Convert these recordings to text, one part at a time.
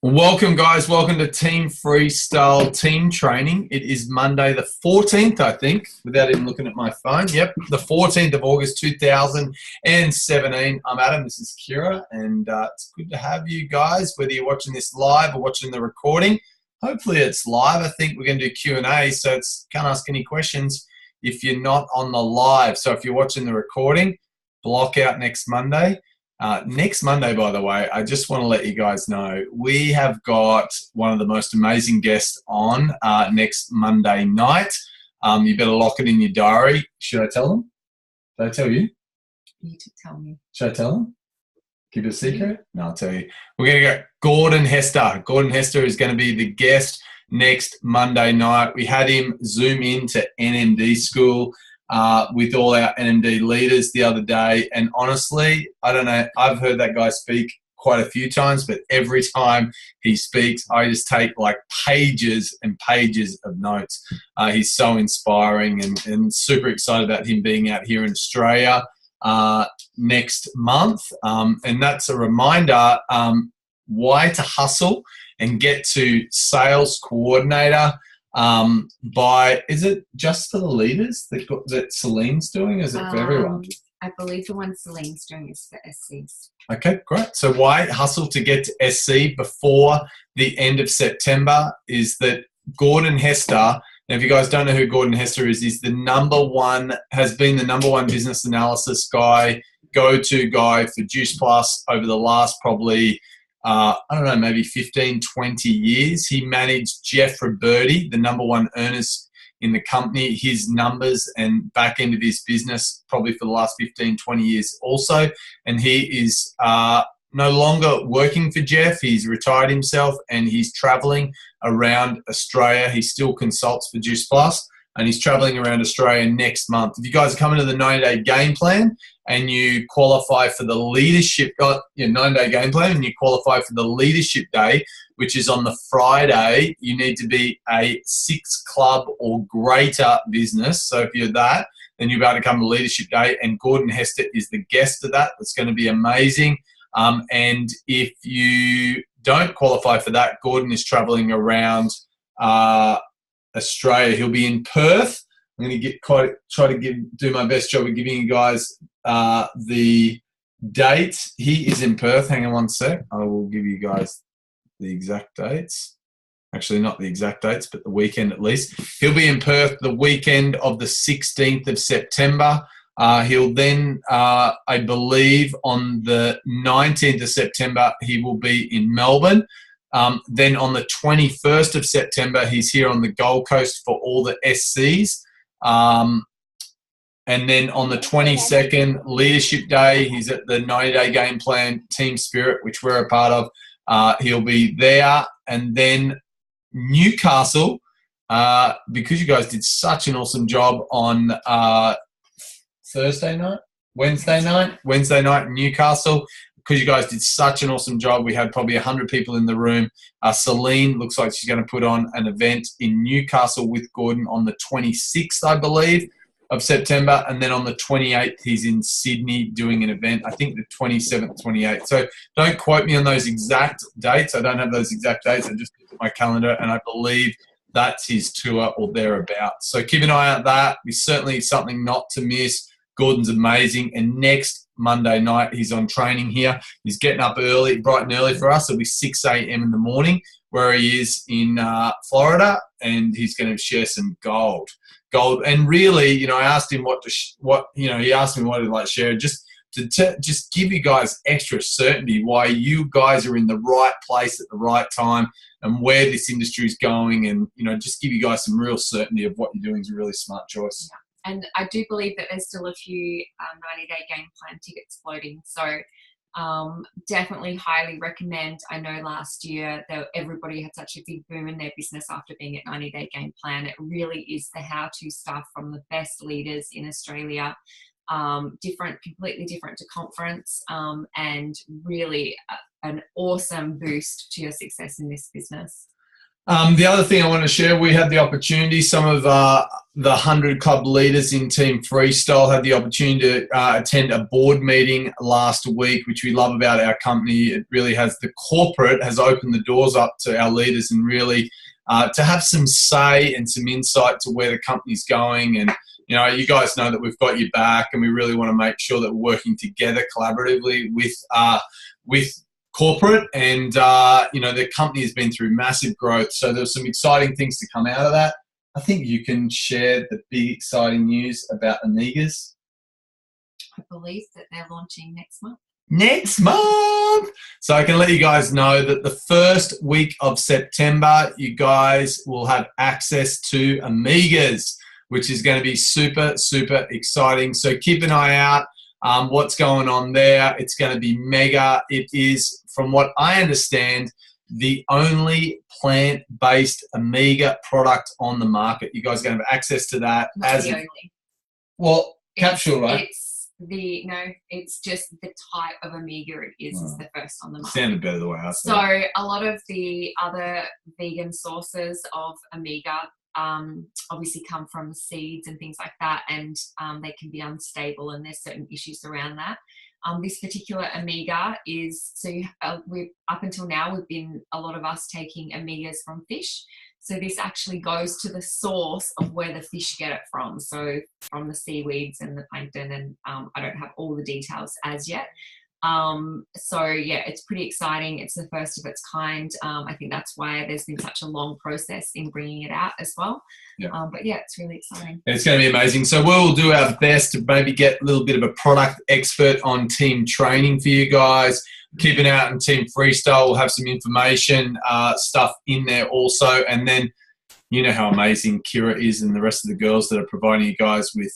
Welcome, guys. Welcome to Team Freestyle Team Training. It is Monday the 14th, I think, without even looking at my phone. Yep, the 14th of August, 2017. I'm Adam. This is Kira, and it's good to have you guys, whether you're watching this live or watching the recording. Hopefully it's live. I think we're going to do Q&A, so can't ask any questions if you're not on the live. So if you're watching the recording, block out next Monday. Next Monday, by the way, I just want to let you guys know, we have got one of the most amazing guests on next Monday night. You better lock it in your diary. Should I tell them? Should I tell you? You need to tell me. Should I tell them? Keep it a secret? No, I'll tell you. We're going to go Gordon Hester. Gordon Hester is going to be the guest next Monday night. We had him Zoom in to NMD school with all our NMD leaders the other day, and honestly, I don't know, I've heard that guy speak quite a few times, but every time he speaks, I just take like pages and pages of notes. He's so inspiring, and super excited about him being out here in Australia next month, and that's a reminder why to hustle and get to sales coordinator is it just for the leaders that Celine's doing? Is it for everyone? I believe the one Celine's doing is for SCs. Okay, great. So why hustle to get to SC before the end of September is that Gordon Hester, now if you guys don't know who Gordon Hester is, has been the number one business analysis guy, go-to guy for Juice Plus over the last probably I don't know, maybe 15, 20 years. He managed Jeff Roberti, the number one earners in the company, his numbers and back end of his business probably for the last 15, 20 years also. And he is no longer working for Jeff. He's retired himself and he's traveling around Australia. He still consults for Juice Plus, and he's traveling around Australia next month. If you guys are coming to the 90-day game plan and you qualify for the leadership, 90-day game plan, and you qualify for the leadership day, which is on the Friday, you need to be a 6 club or greater business. So if you're that, then you're about to come to leadership day, and Gordon Hester is the guest of that. It's going to be amazing. And if you don't qualify for that, Gordon is traveling around Australia. He'll be in Perth. I'm going to do my best job of giving you guys the date. He is in Perth. Hang on one sec. I will give you guys the exact dates. Actually, not the exact dates, but the weekend at least. He'll be in Perth the weekend of the 16th of September. He'll then, I believe, on the 19th of September, he will be in Melbourne. Then on the 21st of September, he's here on the Gold Coast for all the SCs. And then on the 22nd, Leadership Day, he's at the 90-day game plan Team Spirit, which we're a part of. He'll be there. And then Newcastle, because you guys did such an awesome job on Wednesday night in Newcastle. Because you guys did such an awesome job, we had probably 100 people in the room. Celine looks like she's going to put on an event in Newcastle with Gordon on the 26th, I believe, of September. And then on the 28th, he's in Sydney doing an event, I think the 27th, 28th. So don't quote me on those exact dates. I don't have those exact dates. I just looked at my calendar, and I believe that's his tour or thereabouts. So keep an eye out that. It's certainly something not to miss. Gordon's amazing. And next Monday night, he's on training here. He's getting up early, bright and early for us. It'll be 6 a.m. in the morning where he is in Florida, and he's going to share some gold. And really, I asked him he asked me what he'd like to share, just to give you guys extra certainty why you guys are in the right place at the right time and where this industry is going, and, just give you guys some real certainty of what you're doing is a really smart choice. Yeah. And I do believe that there's still a few 90-day game plan tickets floating. So definitely highly recommend. I know last year everybody had such a big boom in their business after being at 90-day game plan. It really is the how-to stuff from the best leaders in Australia. Completely different to conference, and really an awesome boost to your success in this business. The other thing I want to share, we had the opportunity, some of the 100 club leaders in Team Freestyle had the opportunity to attend a board meeting last week, which we love about our company. It really has, the corporate has opened the doors up to our leaders and really to have some say and some insight to where the company's going. And, you know, you guys know that we've got your back and we really want to make sure that we're working together collaboratively with corporate, and you know, the company has been through massive growth, so there's some exciting things to come out of that. I think you can share the big exciting news about Amigas. I believe that they're launching next month. Next month! So I can let you guys know that the first week of September, you guys will have access to Amigas, which is going to be super, super exciting. So keep an eye out. What's going on there. It's going to be mega. It is, from what I understand, the only plant-based Amiga product on the market. You guys are going to have access to that. Not the only. Well, capsule, right? It's just the type of Amiga it is. Is the first on the market. Sounded better the way I said. So a lot of the other vegan sources of Amiga obviously come from seeds and things like that, and they can be unstable, and there's certain issues around that. This particular Amiga is, so we've, up until now, a lot of us taking Amigas from fish. So this actually goes to the source of where the fish get it from. So from the seaweeds and the plankton, and I don't have all the details as yet. So yeah, it's pretty exciting. It's the first of its kind. I think that's why there's been such a long process in bringing it out as well. Yeah. But yeah, it's really exciting. It's going to be amazing. So we'll do our best to maybe get a little bit of a product expert on team training for you guys. Keep it out in Team Freestyle. We'll have some information stuff in there also. And then, you know how amazing Kira is and the rest of the girls that are providing you guys with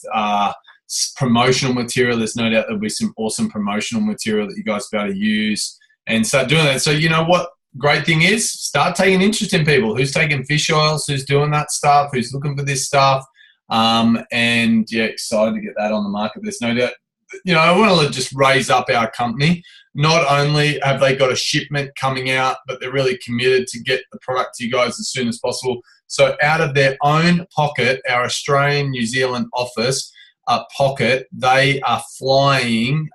promotional material. There's no doubt there'll be some awesome promotional material that you guys will be able to use and start doing that. So you know what great thing is? Start taking interest in people. Who's taking fish oils? Who's doing that stuff? Who's looking for this stuff? And yeah, excited to get that on the market. There's no doubt. You know, I want to just raise up our company. Not only have they got a shipment coming out, but they're really committed to get the product to you guys as soon as possible. So out of their own pocket, our Australian New Zealand office pocket, they are flying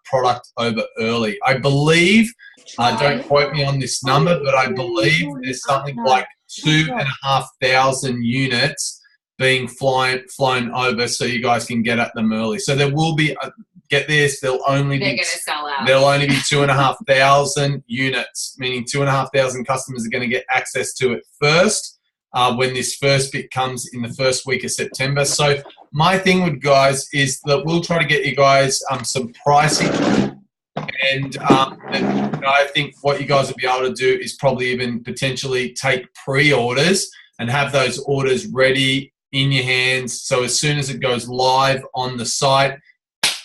product over early. I believe, don't quote me on this number, but I believe there's something like 2,500 units being flown over, so you guys can get at them early. So there will be, get this, they're going to sell out. There'll only be 2,500 units, meaning 2,500 customers are going to get access to it first when this first bit comes in the first week of September. So my thing with guys is that we'll try to get you guys some pricing, and I think what you guys will be able to do is probably even potentially take pre-orders and have those orders ready in your hands. So as soon as it goes live on the site,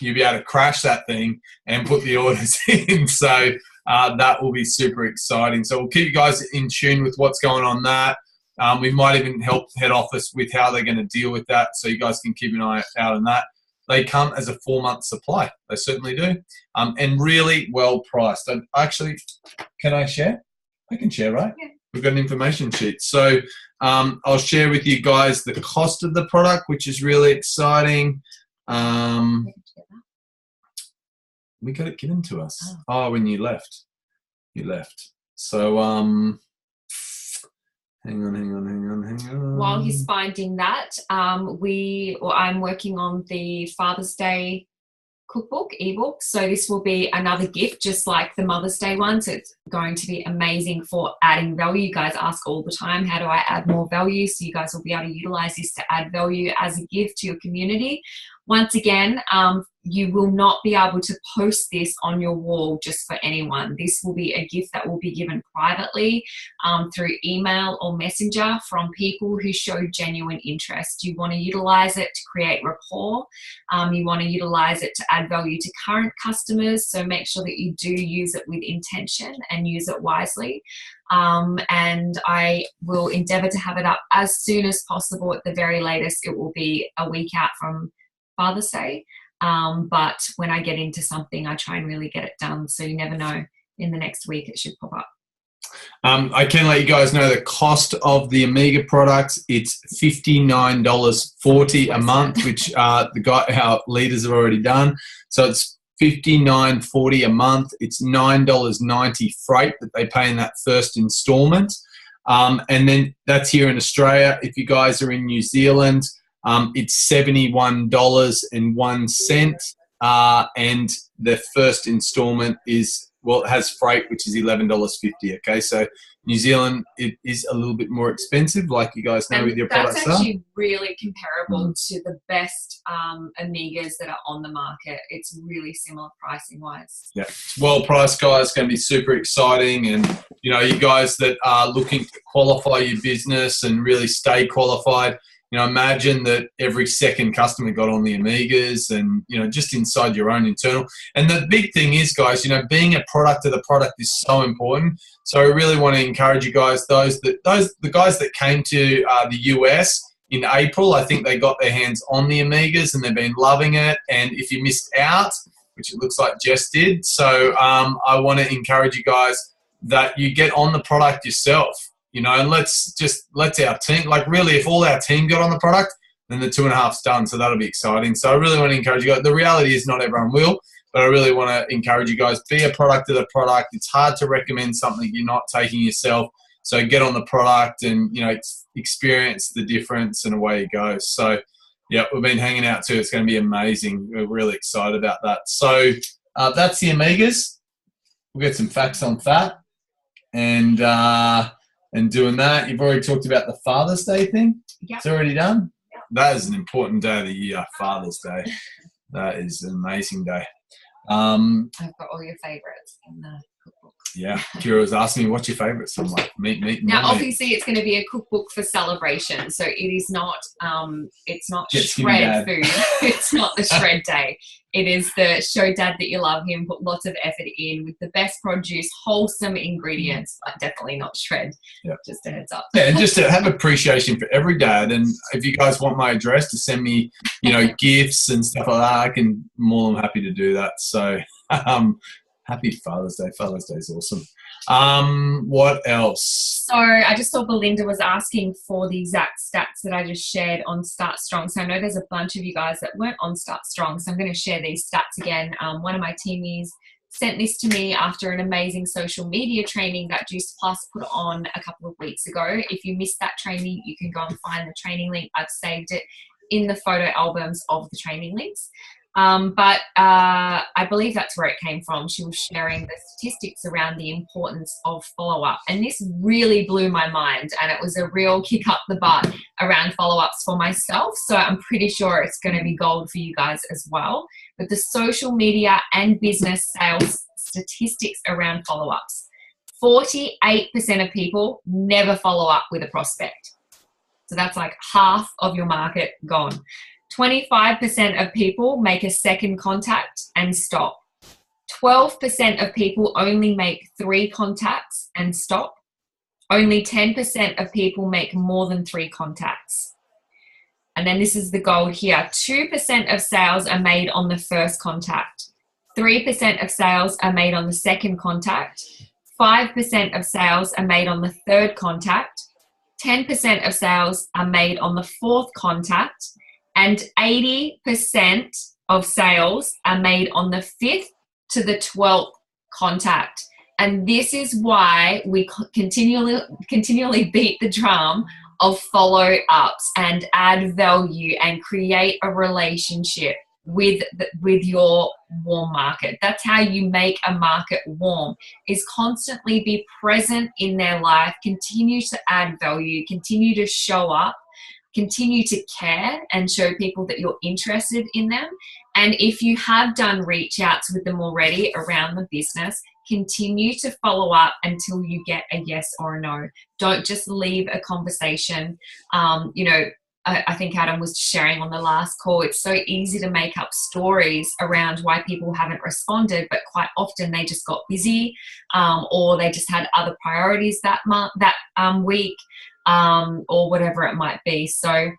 you'll be able to crash that thing and put the orders in. So that will be super exciting. So we'll keep you guys in tune with what's going on that. We might even help head office with how they're going to deal with that, so you guys can keep an eye out on that. They come as a 4-month supply. They certainly do. And really well priced. And actually, can I share? I can share, right? Yeah. We've got an information sheet. So I'll share with you guys the cost of the product, which is really exciting. We got it given to us. Oh, when you left. You left. So hang on. While he's finding that, I'm working on the Father's Day cookbook ebook. So this will be another gift, just like the Mother's Day one. So it's going to be amazing for adding value. You guys ask all the time, how do I add more value? So you guys will be able to utilize this to add value as a gift to your community. Once again, you will not be able to post this on your wall just for anyone. This will be a gift that will be given privately through email or messenger from people who show genuine interest. You want to utilize it to create rapport. You want to utilize it to add value to current customers. So make sure that you do use it with intention and use it wisely. And I will endeavor to have it up as soon as possible. At the very latest, it will be a week out from Father's Day. But when I get into something, I try and really get it done. So you never know, in the next week it should pop up. I can let you guys know the cost of the Omega products. It's $59.40 a month, which our leaders have already done. So it's $59.40 a month. It's $9.90 freight that they pay in that first installment. And then that's here in Australia. If you guys are in New Zealand, it's $71.01. And the first installment is, well, it has freight, which is $11.50. Okay, so New Zealand, it is a little bit more expensive, like you guys know, with your products. That's actually really comparable to the best Omegas that are on the market. It's really similar pricing wise. Yeah, it's well priced, guys. It's going to be super exciting, and you know, you guys that are looking to qualify your business and really stay qualified. You know, imagine that every second customer got on the Omegas, and you know, just inside your own internal. And the big thing is, guys, you know, being a product of the product is so important. So I really want to encourage you guys. The guys that came to the US in April, I think they got their hands on the Omegas and they've been loving it. And if you missed out, which it looks like Jess did, so I want to encourage you guys that you get on the product yourself. You know, and let's our team, like really, if all our team got on the product, then the 2.5's done. So that'll be exciting. So I really want to encourage you guys. The reality is not everyone will, but I really want to encourage you guys, be a product of the product. It's hard to recommend something you're not taking yourself. So get on the product and, you know, experience the difference and away you go. So yeah, we've been hanging out too. It's going to be amazing. We're really excited about that. So that's the Omegas. We'll get some facts on fat. And doing that, you've already talked about the Father's Day thing. Yep. It's already done. Yep. That is an important day of the year, Father's Day. That is an amazing day. I've got all your favourites in the cookbook. Yeah, Kira was asking me, what's your favourites? I'm like, meat. Now, obviously, it's going to be a cookbook for celebration, so it is not. It's not shred food. It's not the shred day. It is the show dad that you love him, put lots of effort in with the best produce, wholesome ingredients, but definitely not shred. Yeah. Just a heads up. Yeah, and just to have appreciation for every dad. And if you guys want my address to send me, you know, gifts and stuff like that, I can more than happy to do that. So happy Father's Day. Father's Day is awesome. What else? So I just saw Belinda was asking for the exact stats that I just shared on Start Strong. So I know there's a bunch of you guys that weren't on Start Strong. So I'm going to share these stats again. One of my teamies sent this to me after an amazing social media training that Juice Plus put on a couple of weeks ago. If you missed that training, you can go and find the training link. I've saved it in the photo albums of the training links. But I believe that's where it came from. She was sharing the statistics around the importance of follow-up. And this really blew my mind. And it was a real kick up the butt around follow-ups for myself. So I'm pretty sure it's going to be gold for you guys as well. But the social media and business sales statistics around follow-ups. 48% of people never follow up with a prospect. So that's like half of your market gone. 25% of people make a second contact and stop. 12% of people only make 3 contacts and stop. Only 10% of people make more than 3 contacts. And then this is the gold here. 2% of sales are made on the first contact. 3% of sales are made on the second contact. 5% of sales are made on the third contact. 10% of sales are made on the fourth contact. And 80% of sales are made on the 5th to the 12th contact. And this is why we continually beat the drum of follow-ups and add value and create a relationship with your warm market. That's how you make a market warm, is constantly be present in their life, continue to add value, continue to show up, continue to care and show people that you're interested in them. And if you have done reach outs with them already around the business, continue to follow up until you get a yes or a no. Don't just leave a conversation. I think Adam was sharing on the last call, it's so easy to make up stories around why people haven't responded, but quite often they just got busy or they just had other priorities that week. Or whatever it might be. So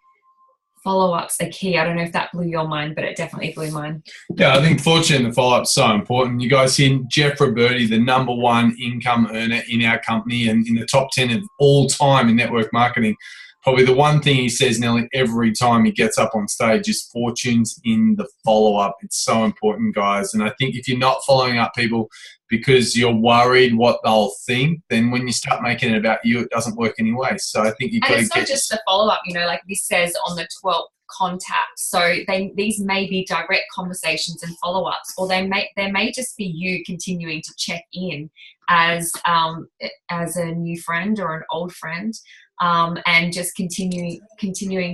follow-ups are key. I don't know if that blew your mind, but it definitely blew mine. Yeah, I think fortunately the follow-up is so important. You guys seen Jeff Roberti, the #1 income earner in our company and in the top 10 of all time in network marketing. Probably the one thing he says nearly every time he gets up on stage is fortunes in the follow-up. It's so important, guys. And I think if you're not following up people because you're worried what they'll think, then when you start making it about you, it doesn't work anyway. So I think you've got to get... And it's not just the follow-up, you know, like this says on the 12th contact. So these may be direct conversations and follow-ups, or there may just be you continuing to check in as a new friend or an old friend, and just continuing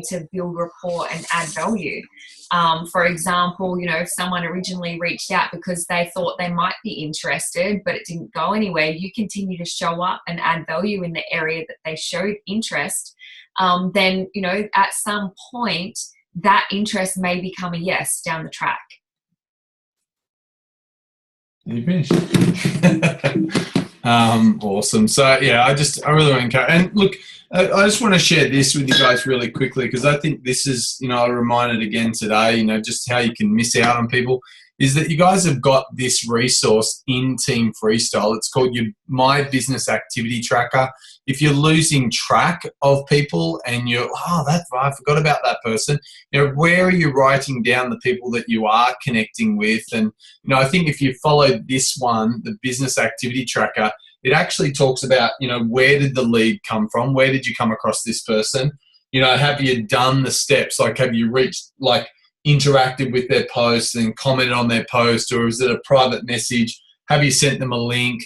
to build rapport and add value. For example, you know, if someone originally reached out because they thought they might be interested, but it didn't go anywhere, you continue to show up and add value in the area that they showed interest. Then, you know, at some point that interest may become a yes down the track. You finished. Awesome. So yeah, I really want to encourage, and look, I just want to share this with you guys really quickly, because I think this is, you know, I reminded again today, you know, just how you can miss out on people, is that you guys have got this resource in Team FreeStyle. It's called your My Business Activity Tracker. If you're losing track of people and you're, I forgot about that person, you know, where are you writing down the people that you are connecting with? And, you know, I think if you follow this one, the Business Activity Tracker, it actually talks about, you know, where did the lead come from? Where did you come across this person? You know, have you done the steps? Like, have you interacted with their posts and commented on their post, or is it a private message? Have you sent them a link?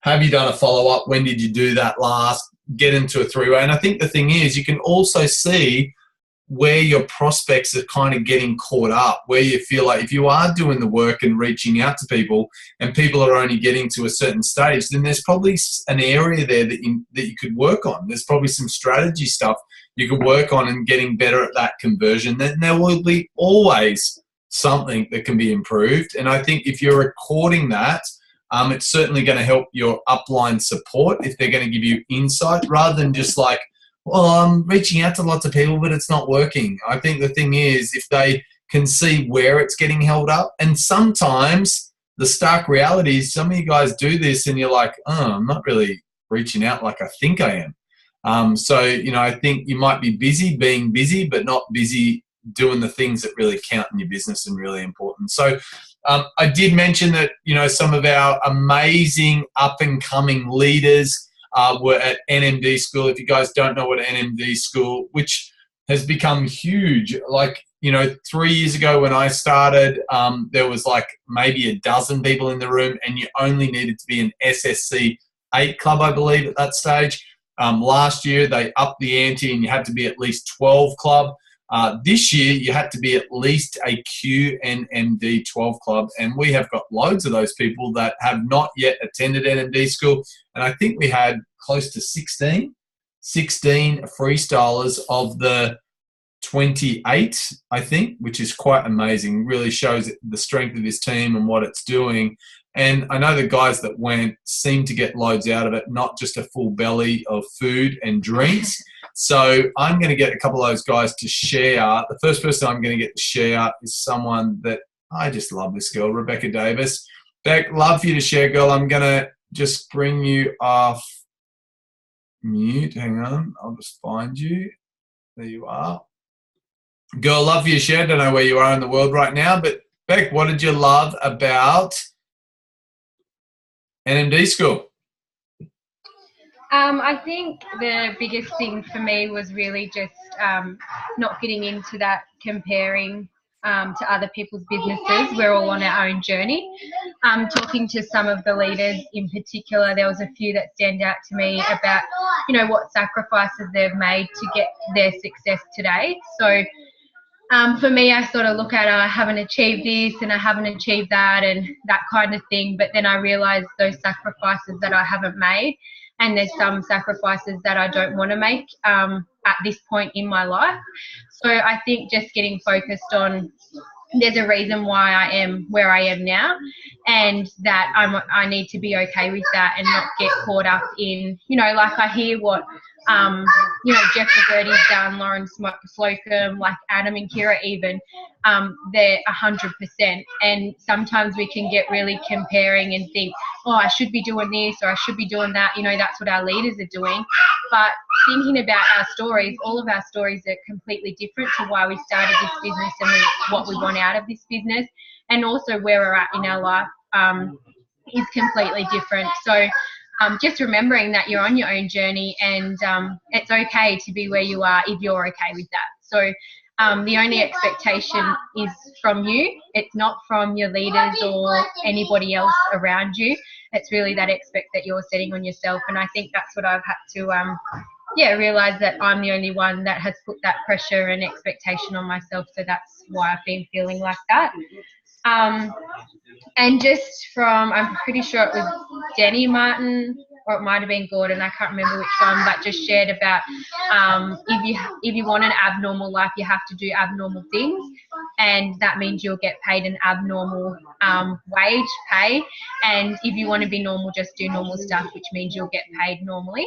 Have you done a follow-up? When did you do that last? Get into a three-way. And I think the thing is, you can also see where your prospects are kind of getting caught up, where you feel like if you are doing the work and reaching out to people and people are only getting to a certain stage, then there's probably an area there that you could work on. There's probably some strategy stuff you could work on and getting better at that conversion. Then there will be always something that can be improved. And I think if you're recording that, it's certainly going to help your upline support if they're going to give you insight, rather than just like, well, I'm reaching out to lots of people, but it's not working. I think the thing is, if they can see where it's getting held up, and sometimes the stark reality is some of you guys do this and you're like, oh, I'm not really reaching out like I think I am. So, you know, I think you might be busy being busy, but not busy doing the things that really count in your business and really important. So I did mention that, you know, some of our amazing up and coming leaders were at NMD school. If you guys don't know what NMD school, which has become huge, like, you know, 3 years ago when I started, there was like maybe a dozen people in the room, and you only needed to be an SSC 8 club, I believe, at that stage. Last year they upped the ante and you had to be at least 12 club. This year you had to be at least a QNMD 12 club, and we have got loads of those people that have not yet attended NMD school, and I think we had close to 16 freestylers of the 28, I think, which is quite amazing. Really shows the strength of this team and what it's doing. And I know the guys that went seem to get loads out of it, not just a full belly of food and drinks. So I'm going to get a couple of those guys to share. The first person I'm going to get to share is someone that I just love, this girl, Rebecca Davis. Beck, love for you to share, girl. I'm going to just bring you off mute. Hang on. I'll just find you. There you are. Girl, love for you to share. Don't know where you are in the world right now, but Beck, what did you love about NMD school? I think the biggest thing for me was really just not getting into that comparing to other people's businesses. We're all on our own journey. Talking to some of the leaders in particular, there was a few that stand out to me about, you know, what sacrifices they've made to get their success today. So for me, I sort of look at, I haven't achieved this and I haven't achieved that and that kind of thing. But then I realize those sacrifices that I haven't made, and there's some sacrifices that I don't want to make at this point in my life. So I think just getting focused on, there's a reason why I am where I am now, and that I need to be okay with that and not get caught up in, you know, like I hear what you know, Jeff Liberty's done, Lauren Slocum, like Adam and Kira even, they're 100%. And sometimes we can get really comparing and think, oh, I should be doing this or I should be doing that. You know, that's what our leaders are doing. But thinking about our stories, all of our stories are completely different to why we started this business and what we want out of this business. And also where we're at in our life is completely different. So just remembering that you're on your own journey, and it's okay to be where you are if you're okay with that. So the only expectation is from you. It's not from your leaders or anybody else around you. It's really that that you're setting on yourself. And I think that's what I've had to realise, that I'm the only one that has put that pressure and expectation on myself. So that's why I've been feeling like that. And just from, I'm pretty sure it was Denny Martin, or it might have been Gordon, I can't remember which one, but just shared about if you want an abnormal life, you have to do abnormal things, and that means you'll get paid an abnormal wage pay. And if you want to be normal, just do normal stuff, which means you'll get paid normally.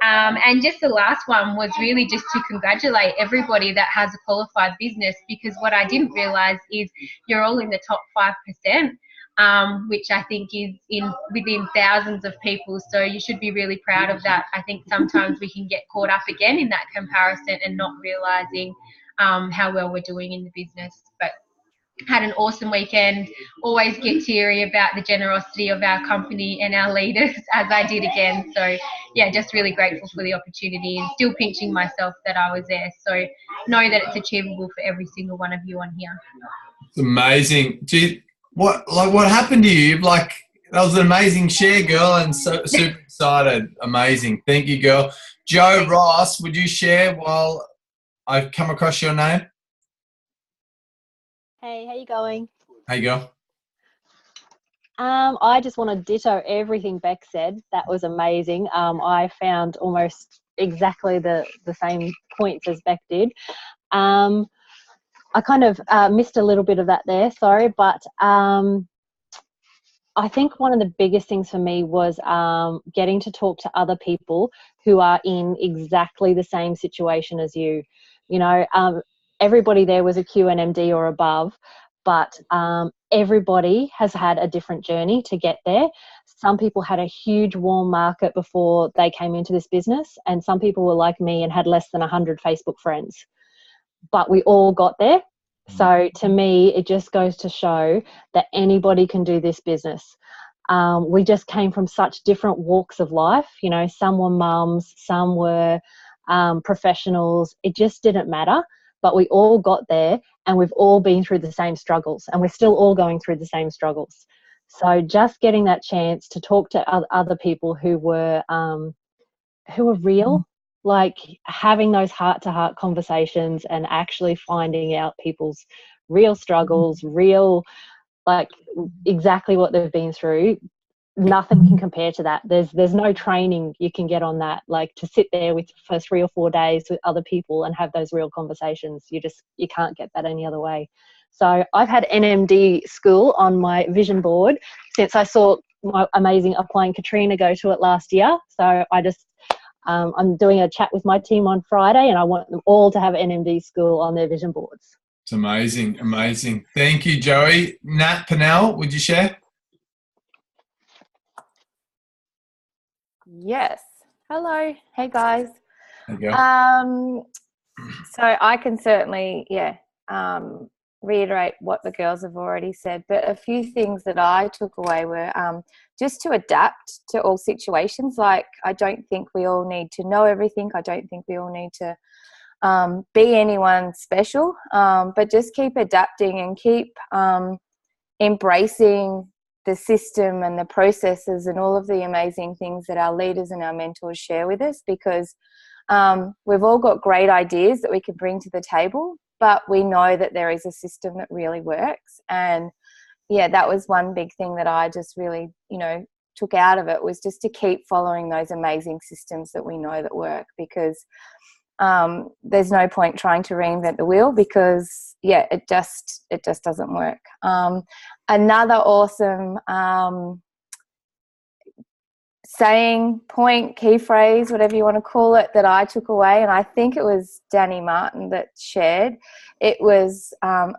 And just the last one was really just to congratulate everybody that has a qualified business, because what I didn't realise is you're all in the top 5%, which I think is within thousands of people. So you should be really proud of that. I think sometimes we can get caught up again in that comparison and not realising how well we're doing in the business. But had an awesome weekend. Always get teary about the generosity of our company and our leaders, as I did again. So yeah, just really grateful for the opportunity, and still pinching myself that I was there. So know that it's achievable for every single one of you on here. It's amazing. Gee, what happened to you? Like, that was an amazing share, girl, and so super excited. Amazing. Thank you, girl. Joe Ross, would you share while I come across your name? Hey, how you going? How you go? I just want to ditto everything Beck said. That was amazing. I found almost exactly the same points as Beck did. I kind of missed a little bit of that there, sorry, but I think one of the biggest things for me was getting to talk to other people who are in exactly the same situation as you. You know, everybody there was a QNMD or above, but everybody has had a different journey to get there. Some people had a huge warm market before they came into this business, and some people were like me and had less than 100 Facebook friends. But we all got there. So to me, it just goes to show that anybody can do this business. We just came from such different walks of life. You know, some were mums, some were professionals. It just didn't matter. But we all got there, and we've all been through the same struggles, and we're still all going through the same struggles. So just getting that chance to talk to other people who were real, like having those heart-to-heart conversations and actually finding out people's real struggles, real, like exactly what they've been through. Nothing can compare to that. There's no training you can get on that. Like, to sit there for 3 or 4 days with other people and have those real conversations, you can't get that any other way. So I've had NMD school on my vision board since I saw my amazing upline Katrina go to it last year. So I just I'm doing a chat with my team on Friday, and I want them all to have NMD school on their vision boards. It's amazing, amazing. Thank you, Joey. Nat Pinnell, would you share? Yes. Hello. Hey, guys. There you go. So I can certainly, reiterate what the girls have already said, but a few things that I took away were just to adapt to all situations. Like, I don't think we all need to know everything. I don't think we all need to be anyone special, but just keep adapting and keep embracing the system and the processes and all of the amazing things that our leaders and our mentors share with us, because we've all got great ideas that we can bring to the table, but we know that there is a system that really works. And yeah, that was one big thing that I just really, took out of it, was just to keep following those amazing systems that we know that work, because there's no point trying to reinvent the wheel, because it just doesn't work. Another awesome saying, point, key phrase, whatever you want to call it, that I took away, and I think it was Danny Martin that shared, it was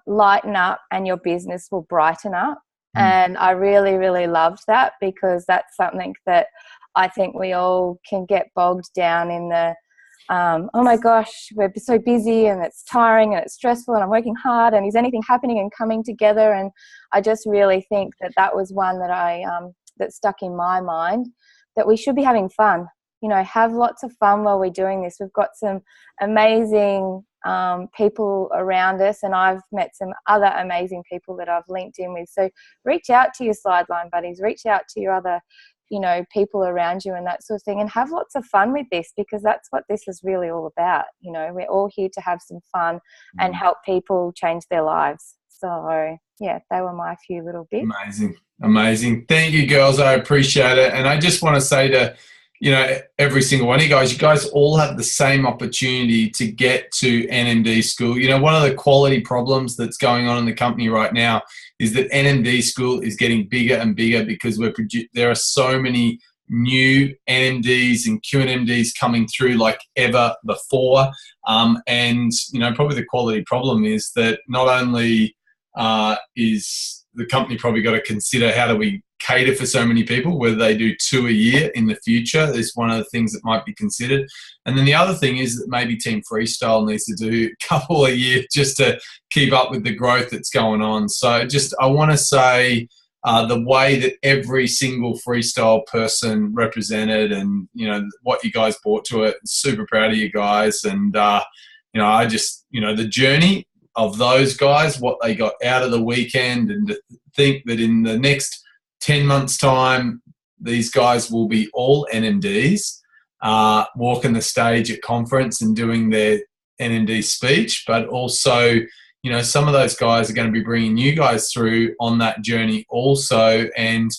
lighten up and your business will brighten up. And I really, really loved that, because that's something that I think we all can get bogged down in the, oh my gosh, we're so busy and it's tiring and it's stressful and I'm working hard and is anything happening and coming together? And I just really think that that was one that that stuck in my mind, that we should be having fun. You know, have lots of fun while we're doing this. We've got some amazing people around us, and I've met some other amazing people that I've linked in with. So reach out to your sideline buddies, reach out to your other, you know, people around you and that sort of thing, and have lots of fun with this, because that's what this is really all about. You know, we're all here to have some fun and help people change their lives. So yeah, they were my few little bits. Amazing. Thank you, girls. I appreciate it. And I just want to say to, you know, every single one of you guys all have the same opportunity to get to NMD school. You know, one of the quality problems that's going on in the company right now is that NMD school is getting bigger and bigger, because there are so many new NMDs and QNMDs coming through like ever before. And, you know, probably the quality problem is that not only is the company probably got to consider how do we cater for so many people, whether they do 2 a year in the future is one of the things that might be considered. And then the other thing is that maybe Team FreeStyle needs to do a couple a year just to keep up with the growth that's going on. So just, I want to say the way that every single FreeStyle person represented, and, you know, what you guys brought to it, super proud of you guys. And, you know, I just, you know, the journey of those guys, what they got out of the weekend, and to think that in the next 10 months' time, these guys will be all NMDs, walking the stage at conference and doing their NMD speech. But also, you know, some of those guys are going to be bringing you guys through on that journey also, and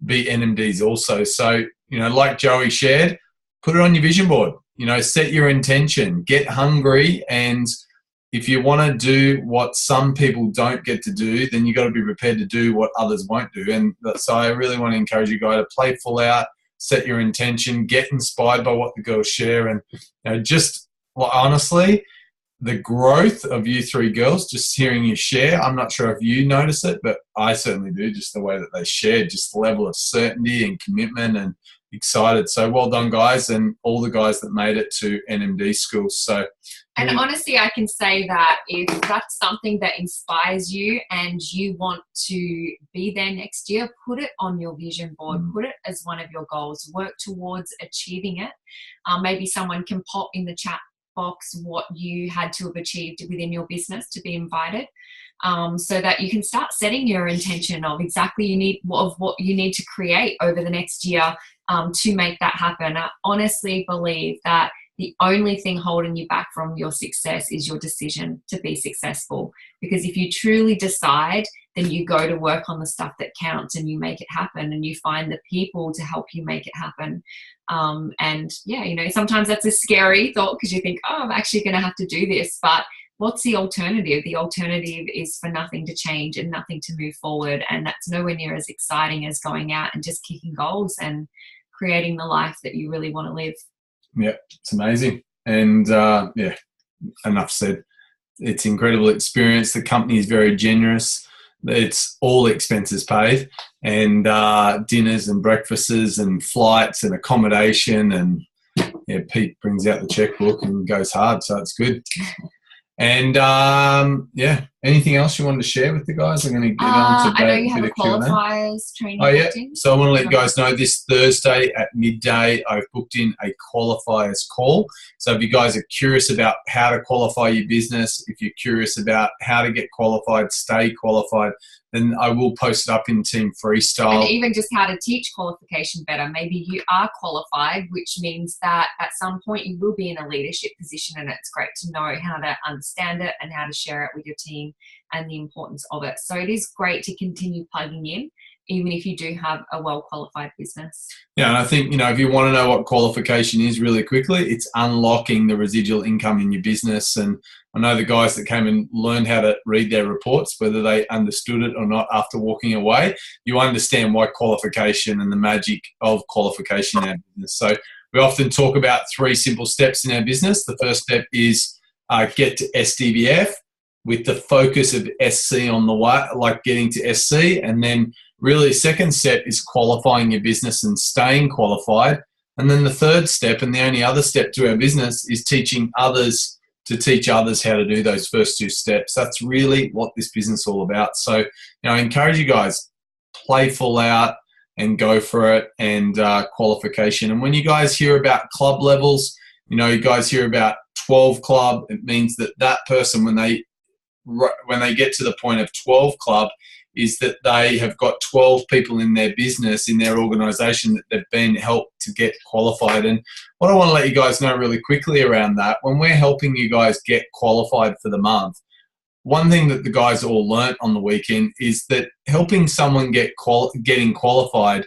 be NMDs also. So, you know, like Joey shared, put it on your vision board. You know, set your intention, get hungry, and if you want to do what some people don't get to do, then you got to be prepared to do what others won't do. And so I really want to encourage you guys to play full out, set your intention, get inspired by what the girls share. And, you know, just, well, honestly, the growth of you three girls, just hearing you share, I'm not sure if you notice it, but I certainly do, just the way that they share, just the level of certainty and commitment, and excited. So well done, guys, and all the guys that made it to NMD school. So, and honestly, I can say that if that's something that inspires you and you want to be there next year, put it on your vision board, put it as one of your goals, work towards achieving it. Maybe someone can pop in the chat box what you had to have achieved within your business to be invited, so that you can start setting your intention of exactly what you need to create over the next year to make that happen. I honestly believe that the only thing holding you back from your success is your decision to be successful. Because if you truly decide, then you go to work on the stuff that counts and you make it happen, and you find the people to help you make it happen. And yeah, you know, sometimes that's a scary thought, because you think, oh, I'm actually going to have to do this. But what's the alternative? The alternative is for nothing to change and nothing to move forward. And that's nowhere near as exciting as going out and just kicking goals and creating the life that you really want to live. Yeah, it's amazing. And yeah, enough said. It's incredible experience. The company is very generous. It's all expenses paid, and dinners and breakfasts and flights and accommodation. And yeah, Pete brings out the checkbook and goes hard, so it's good. And yeah, anything else you wanted to share with the guys? I'm going to get on to I know you have a Q&A. qualifiers training. Oh yeah, so I want to let you guys know this Thursday at midday I've booked in a qualifiers call. So if you guys are curious about how to qualify your business, if you're curious about how to get qualified, stay qualified, then I will post it up in Team FreeStyle. And even just how to teach qualification better. Maybe you are qualified, which means that at some point you will be in a leadership position, and it's great to know how to understand it and how to share it with your team and the importance of it. So it is great to continue plugging in. even if you do have a well-qualified business. Yeah, and I think, if you want to know what qualification is really quickly, it's unlocking the residual income in your business. And I know the guys that came and learned how to read their reports, whether they understood it or not after walking away, you understand why qualification and the magic of qualification in our business. So we often talk about 3 simple steps in our business. The first step is get to SDVF with the focus of SC on the way, like getting to SC. And then really second step is qualifying your business and staying qualified. And then the third step, and the only other step to our business, is teaching others to teach others how to do those first 2 steps. That's really what this business is all about. So, I encourage you guys, play full out and go for it, and qualification. And when you guys hear about club levels, you guys hear about 12 club, it means that person, when they get to the point of 12 club, is that they have got 12 people in their business, in their organization, that they've been helped to get qualified. And what I want to let you guys know really quickly around that, when we're helping you guys get qualified for the month, one thing that the guys all learnt on the weekend is that helping someone getting qualified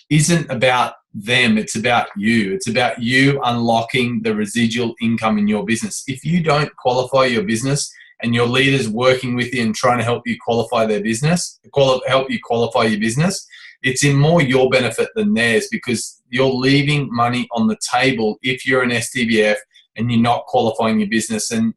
isn't about them, it's about you. It's about you unlocking the residual income in your business. If you don't qualify your business, and your leaders working with you and trying to help you qualify their business, help you qualify your business, it's in more your benefit than theirs, because you're leaving money on the table if you're an SDVF and you're not qualifying your business. And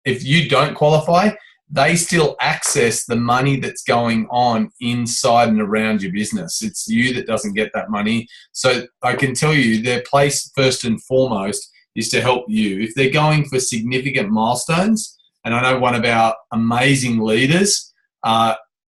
if you don't qualify, they still access the money that's going on inside and around your business. It's you that doesn't get that money. So I can tell you, their place first and foremost is to help you. If they're going for significant milestones, and I know one of our amazing leaders,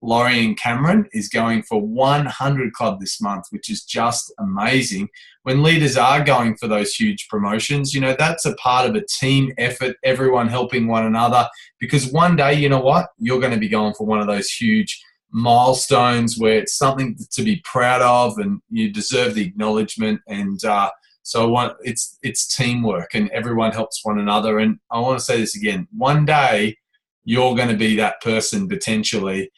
Laurie and Cameron, is going for 100 club this month, which is just amazing. When leaders are going for those huge promotions, that's a part of a team effort, everyone helping one another, because one day, you know what, you're going to be going for one of those huge milestones where it's something to be proud of and you deserve the acknowledgement. And so it's teamwork, and everyone helps one another. And I want to say this again, one day you're going to be that person potentially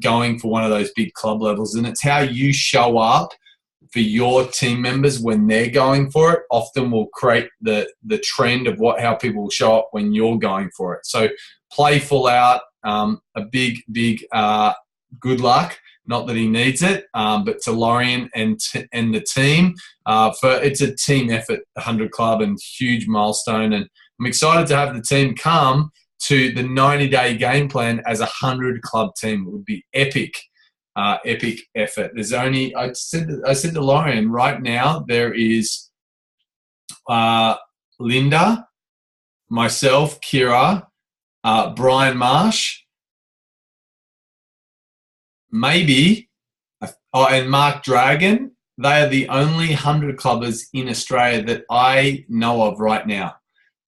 going for one of those big club levels. And it's how you show up for your team members when they're going for it often will create the trend of how people will show up when you're going for it. So play full out, a big good luck. Not that he needs it, but to Lorian and the team, it's a team effort, 100 club, and huge milestone. And I'm excited to have the team come to the 90-day game plan as a 100 club team. It would be epic effort. There's only, I said to Lorian, right now there is Linda, myself, Kira, Brian Marsh, maybe, and Mark Dragon. They are the only 100 clubbers in Australia that I know of right now.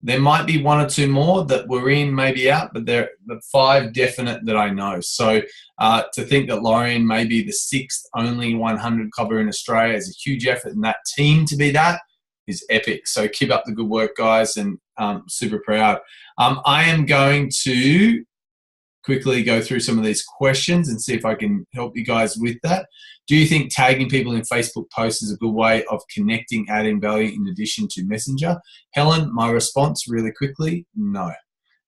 There might be 1 or 2 more that we're in, maybe out, but they're the 5 definite that I know. So to think that Lorian may be the 6th only 100 clubber in Australia is a huge effort, and that team to be that is epic. So keep up the good work, guys, and super proud. I am going to quickly go through some of these questions and see if I can help you guys with that. Do you think tagging people in Facebook posts is a good way of connecting, adding value in addition to Messenger? Helen, my response really quickly, no.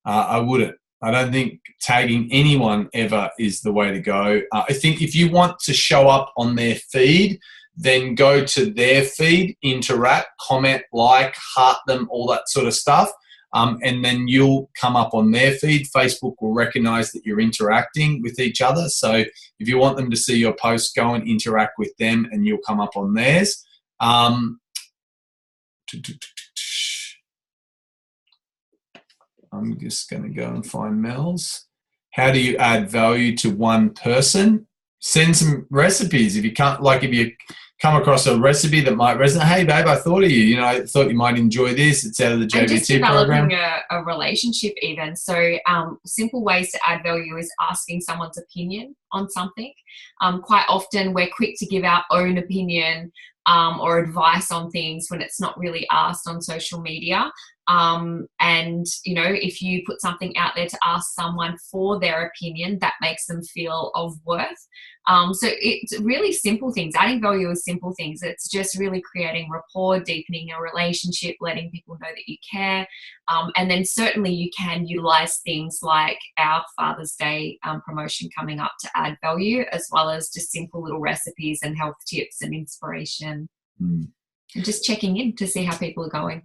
I wouldn't. I don't think tagging anyone ever is the way to go. I think if you want to show up on their feed, then go to their feed, interact, comment, like, heart them, all that sort of stuff. And then you'll come up on their feed. Facebook will recognize that you're interacting with each other. So if you want them to see your post, go and interact with them and you'll come up on theirs. I'm just going to go and find Mel's. How do you add value to one person? Send some recipes. If you can't, like if you come across a recipe that might resonate, hey babe, I thought of you. You know, I thought you might enjoy this. It's out of the JVT and just developing program. a relationship even. So simple ways to add value is asking someone's opinion on something. Quite often we're quick to give our own opinion or advice on things when it's not really asked on social media. And, you know, if you put something out there to ask someone for their opinion, that makes them feel of worth. So it's really simple things. Adding value is simple things. It's just really creating rapport, deepening a relationship, letting people know that you care. And then certainly you can utilize things like our Father's Day promotion coming up to add value, as well as just simple little recipes and health tips and inspiration. And just checking in to see how people are going.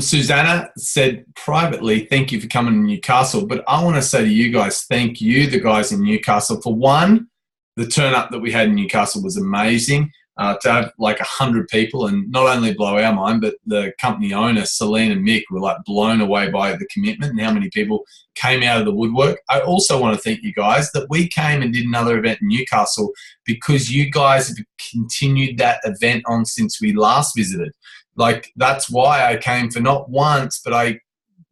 Susanna said privately, thank you for coming to Newcastle. But I want to say to you guys, thank you, the guys in Newcastle. For one, the turn up that we had in Newcastle was amazing. To have like 100 people and not only blow our mind, but the company owner, Celine and Mick, were like blown away by the commitment and how many people came out of the woodwork. I also want to thank you guys that we came and did another event in Newcastle because you guys have continued that event on since we last visited. Like, that's why I came for not once, but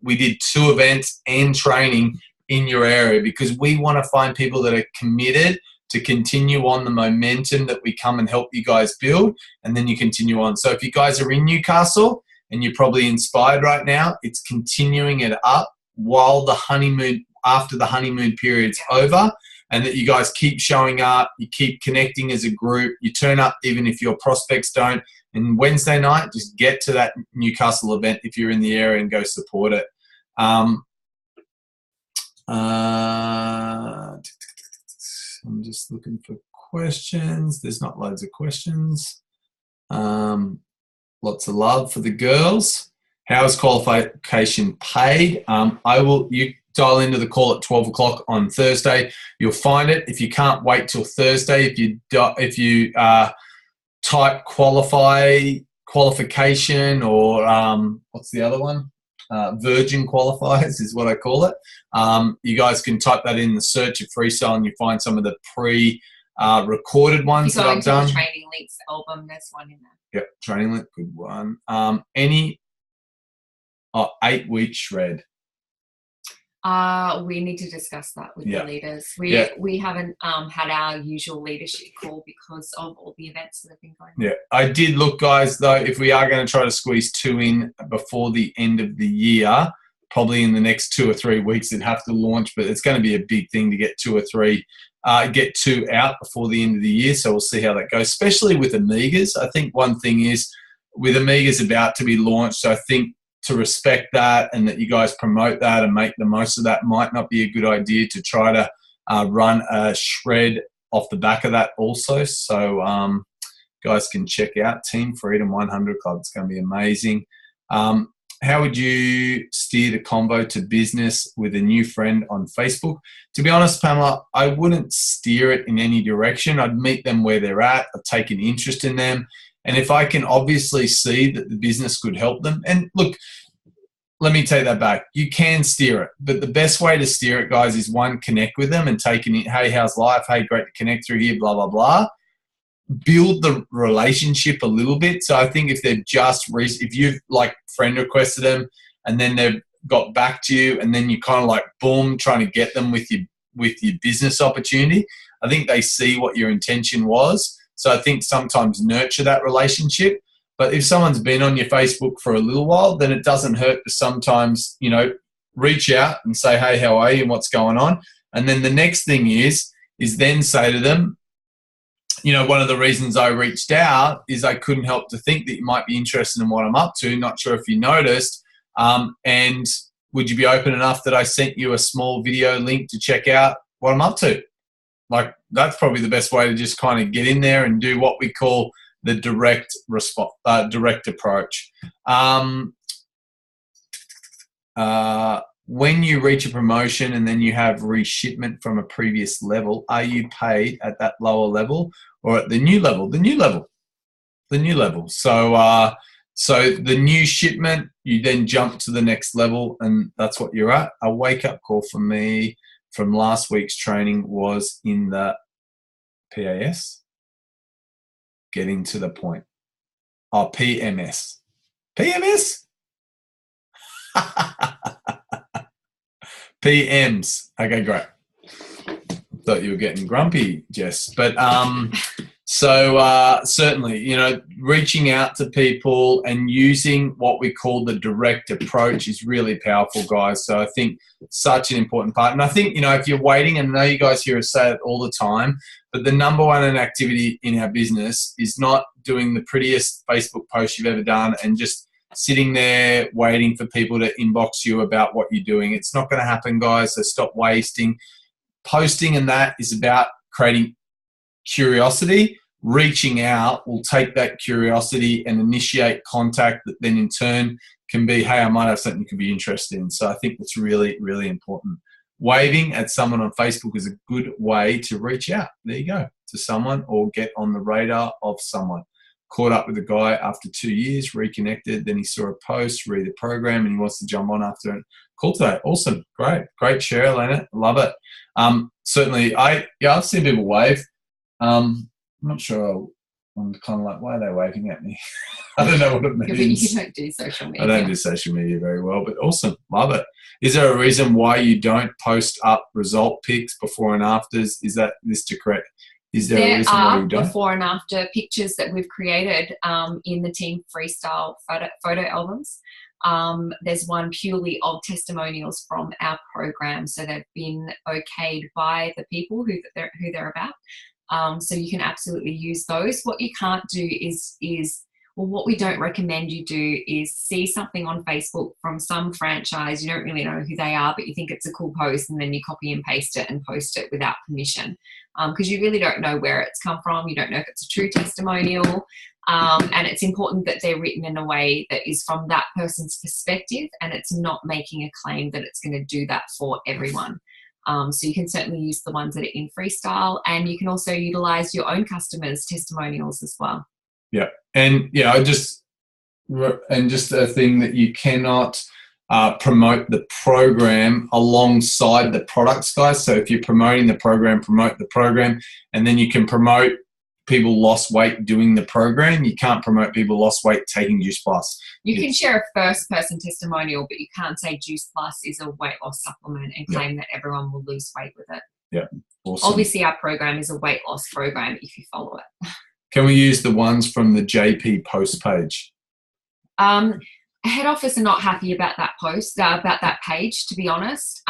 we did 2 events and training in your area, because we want to find people that are committed to continue on the momentum that we come and help you guys build, and then you continue on. So if you guys are in Newcastle and you're probably inspired right now, it's continuing it up while the honeymoon, after the honeymoon period's over, and that you guys keep showing up, you keep connecting as a group, you turn up even if your prospects don't. And Wednesday night, just get to that Newcastle event if you're in the area and go support it. I'm just looking for questions. There's not loads of questions. Lots of love for the girls. How is qualification paid? You dial into the call at 12 o'clock on Thursday. You'll find it. If you can't wait till Thursday, if you type qualification, or what's the other one? Virgin qualifiers is what I call it. You guys can type that in the search of FreeStyle and you find some of the pre-recorded ones that I've done. The training links album, there's one in there. Yep, training link, good one. 8-week shred. We need to discuss that with the leaders. We haven't had our usual leadership call because of all the events that have been going on. Yeah, I did look, guys, though, if we are going to try to squeeze 2 in before the end of the year, probably in the next 2 or 3 weeks, it'd have to launch, but it's going to be a big thing to get 2 or 3, get 2 out before the end of the year. So we'll see how that goes, especially with Amigas. I think one thing is with Amigas about to be launched, so I think to respect that and that you guys promote that and make the most of that might not be a good idea to try to run a shred off the back of that also. So guys can check out Team Freedom 100 Club. It's going to be amazing. How would you steer the convo to business with a new friend on Facebook? To be honest, Pamela, I wouldn't steer it in any direction. I'd meet them where they're at. I'd take an interest in them. And if I can obviously see that the business could help them, and look, let me take that back. You can steer it, but the best way to steer it, guys, is one, connect with them and take it in. Hey, how's life? Hey, great to connect through here, blah, blah, blah. Build the relationship a little bit. So I think if they've if you've like friend requested them and then they've got back to you and then you kind of like, boom, trying to get them with your business opportunity, I think they see what your intention was. So I think sometimes nurture that relationship. But if someone's been on your Facebook for a little while, then it doesn't hurt to sometimes, reach out and say, hey, how are you and what's going on? And then the next thing is then say to them, one of the reasons I reached out is I couldn't help to think that you might be interested in what I'm up to. Not sure if you noticed. And would you be open enough that I sent you a small video link to check out what I'm up to? Like, that's probably the best way to just kind of get in there and do what we call the direct approach. When you reach a promotion and then you have reshipment from a previous level, are you paid at that lower level or at the new level? The new level. So the new shipment, you then jump to the next level, and that's what you're at. A wake-up call for me from last week's training was in the PAS. Getting to the point. Oh, PMS. PMS? PMs. Okay, great. Thought you were getting grumpy, Jess. But So certainly, you know, reaching out to people and using what we call the direct approach is really powerful, guys. So I think such an important part. And I think, you know, if you're waiting, and I know you guys hear us say it all the time, but the number one activity in our business is not doing the prettiest Facebook post you've ever done and just sitting there waiting for people to inbox you about what you're doing. It's not going to happen, guys. So stop wasting. Posting and that is about creating curiosity. Reaching out will take that curiosity and initiate contact that then in turn can be, hey, I might have something you could be interested in. So I think that's really, really important. Waving at someone on Facebook is a good way to reach out. There you go, to someone or get on the radar of someone. Caught up with a guy after 2 years, reconnected, then he saw a post, read the program, and he wants to jump on after it. Cool today. Awesome. Great share, Elena. Love it. Certainly, I've seen people wave. I'm not sure. I'm kind of like, why are they waving at me? I don't know what it means. You don't do social media. I don't do social media very well, but awesome. Love it. Is there a reason why you don't post up result pics before and afters? Is that this to correct? Is there a reason why you don't? There are before and after pictures that we've created in the team FreeStyle photo albums. There's one purely of testimonials from our program, so they've been okayed by the people who they're about. So you can absolutely use those. What you can't do is what we don't recommend you do is see something on Facebook from some franchise. You don't really know who they are, but you think it's a cool post, and then you copy and paste it and post it without permission, because you really don't know where it's come from. You don't know if it's a true testimonial. And it's important that they're written in a way that is from that person's perspective, and it's not making a claim that it's going to do that for everyone. So you can certainly use the ones that are in FreeStyle, and you can also utilize your own customers' testimonials as well. Yeah. And, just a thing that you cannot promote the program alongside the products, guys. So if you're promoting the program, promote the program, and then you can promote people lost weight doing the program. You can't promote people lost weight taking Juice Plus. You can share a first-person testimonial, but you can't say Juice Plus is a weight loss supplement and claim that everyone will lose weight with it. Yeah, awesome. Obviously, our program is a weight loss program if you follow it. Can we use the ones from the JP post page? Head office are not happy about that post, about that page, to be honest,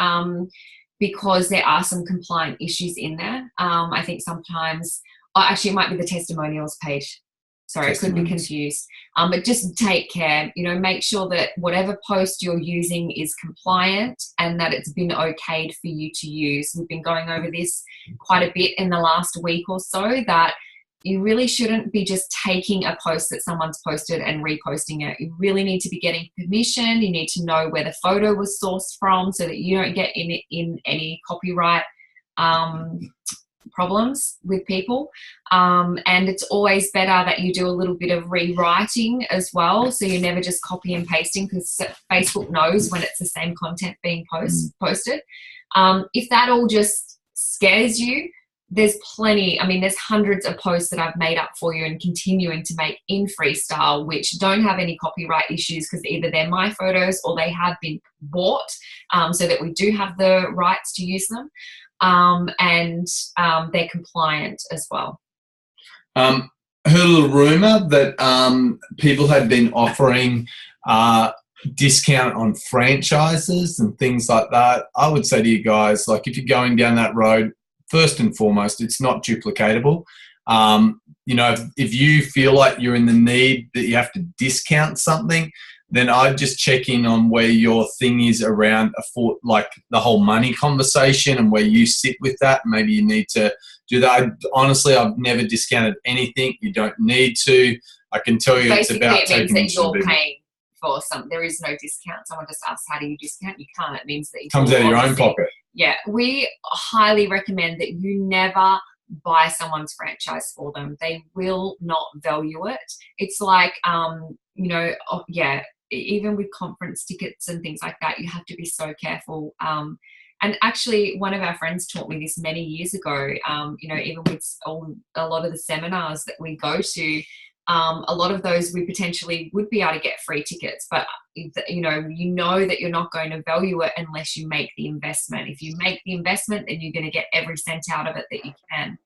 because there are some compliant issues in there. I think sometimes... actually, it might be the testimonials page. Sorry, I could be confused. But just take care. Make sure that whatever post you're using is compliant and that it's been okayed for you to use. We've been going over this quite a bit in the last week or so, that you really shouldn't be just taking a post that someone's posted and reposting it. You really need to be getting permission. You need to know where the photo was sourced from so that you don't get in any copyright problems with people, and it's always better that you do a little bit of rewriting as well, so you're never just copy and pasting, because Facebook knows when it's the same content being posted. If that all just scares you, there's plenty. There's hundreds of posts that I've made up for you and continuing to make in FreeStyle, which don't have any copyright issues, because either they're my photos or they have been bought, so that we do have the rights to use them. And they're compliant as well. Heard a little rumor that people had been offering discount on franchises and things like that. I would say to you guys, like, if you're going down that road, first and foremost, it's not duplicatable. If you feel like you're in the need that you have to discount something, then I'd just check in on where your thing is around like the whole money conversation and where you sit with that. Maybe you need to do that. Honestly, I've never discounted anything. You don't need to. I can tell you basically, it's about it means taking that you're paying for some. There is no discount. Someone just asks, how do you discount? You can't. It means that it comes out of your own pocket. Yeah. We highly recommend that you never buy someone's franchise for them. They will not value it. It's like, even with conference tickets and things like that, you have to be so careful. And actually, one of our friends taught me this many years ago. Even with a lot of the seminars that we go to, a lot of those we potentially would be able to get free tickets, but you know that you're not going to value it unless you make the investment. If you make the investment, then you're going to get every cent out of it that you can.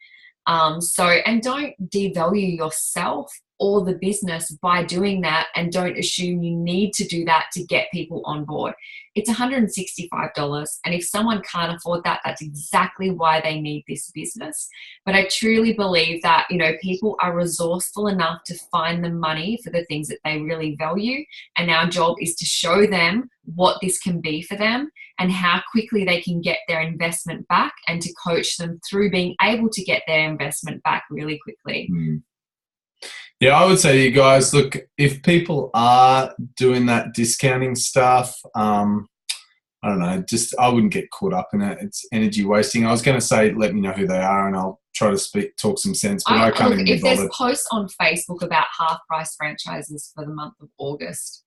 And don't devalue yourself or the business by doing that, and don't assume you need to do that to get people on board. It's $165, and if someone can't afford that, that's exactly why they need this business. But I truly believe that, you know, people are resourceful enough to find the money for the things that they really value, and our job is to show them what this can be for them and how quickly they can get their investment back, and to coach them through being able to get their investment back really quickly. Yeah, I would say to you guys, look, if people are doing that discounting stuff, I don't know, I wouldn't get caught up in it. It's energy wasting. I was going to say, let me know who they are and I'll try to talk some sense, but I can't even be bothered. If there's posts on Facebook about half-price franchises for the month of August,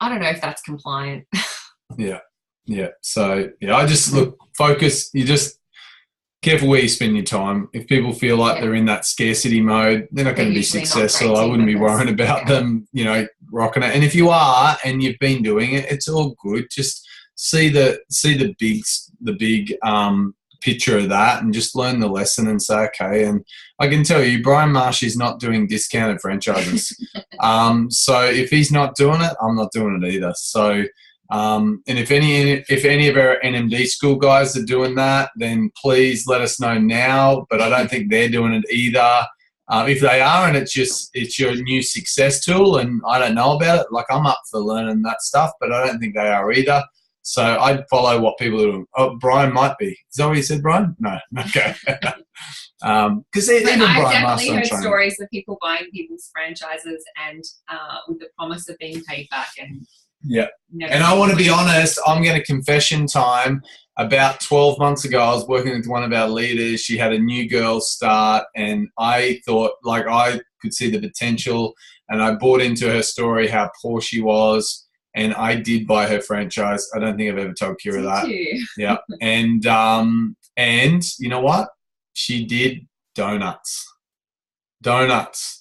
I don't know if that's compliant. Yeah. So, I just focus. You just careful where you spend your time. If people feel like they're in that scarcity mode, they're not going to be successful. I wouldn't be worrying about them, rocking it. And if you are and you've been doing it, it's all good. Just see the big picture of that and just learn the lesson and say, okay. And I can tell you, Brian Marsh is not doing discounted franchises. So if he's not doing it, I'm not doing it either. So and if any of our NMD school guys are doing that, then please let us know now. But I don't think they're doing it either. If they are, and it's your new success tool, and I don't know about it, like I'm up for learning that stuff, but I don't think they are either. So I'd follow what people are doing. Oh, Brian might be. Is that what you said, Brian? No. Okay. Because even Brian Marsh, I've definitely heard stories of people buying people's franchises and with the promise of being paid back and. Yeah. And I want to be honest, I'm going to confession time. About 12 months ago, I was working with one of our leaders. She had a new girl start, and I thought, I could see the potential, and I bought into her story how poor she was, and I did buy her franchise. I don't think I've ever told Kira that. Yeah. And you know what? She did donuts.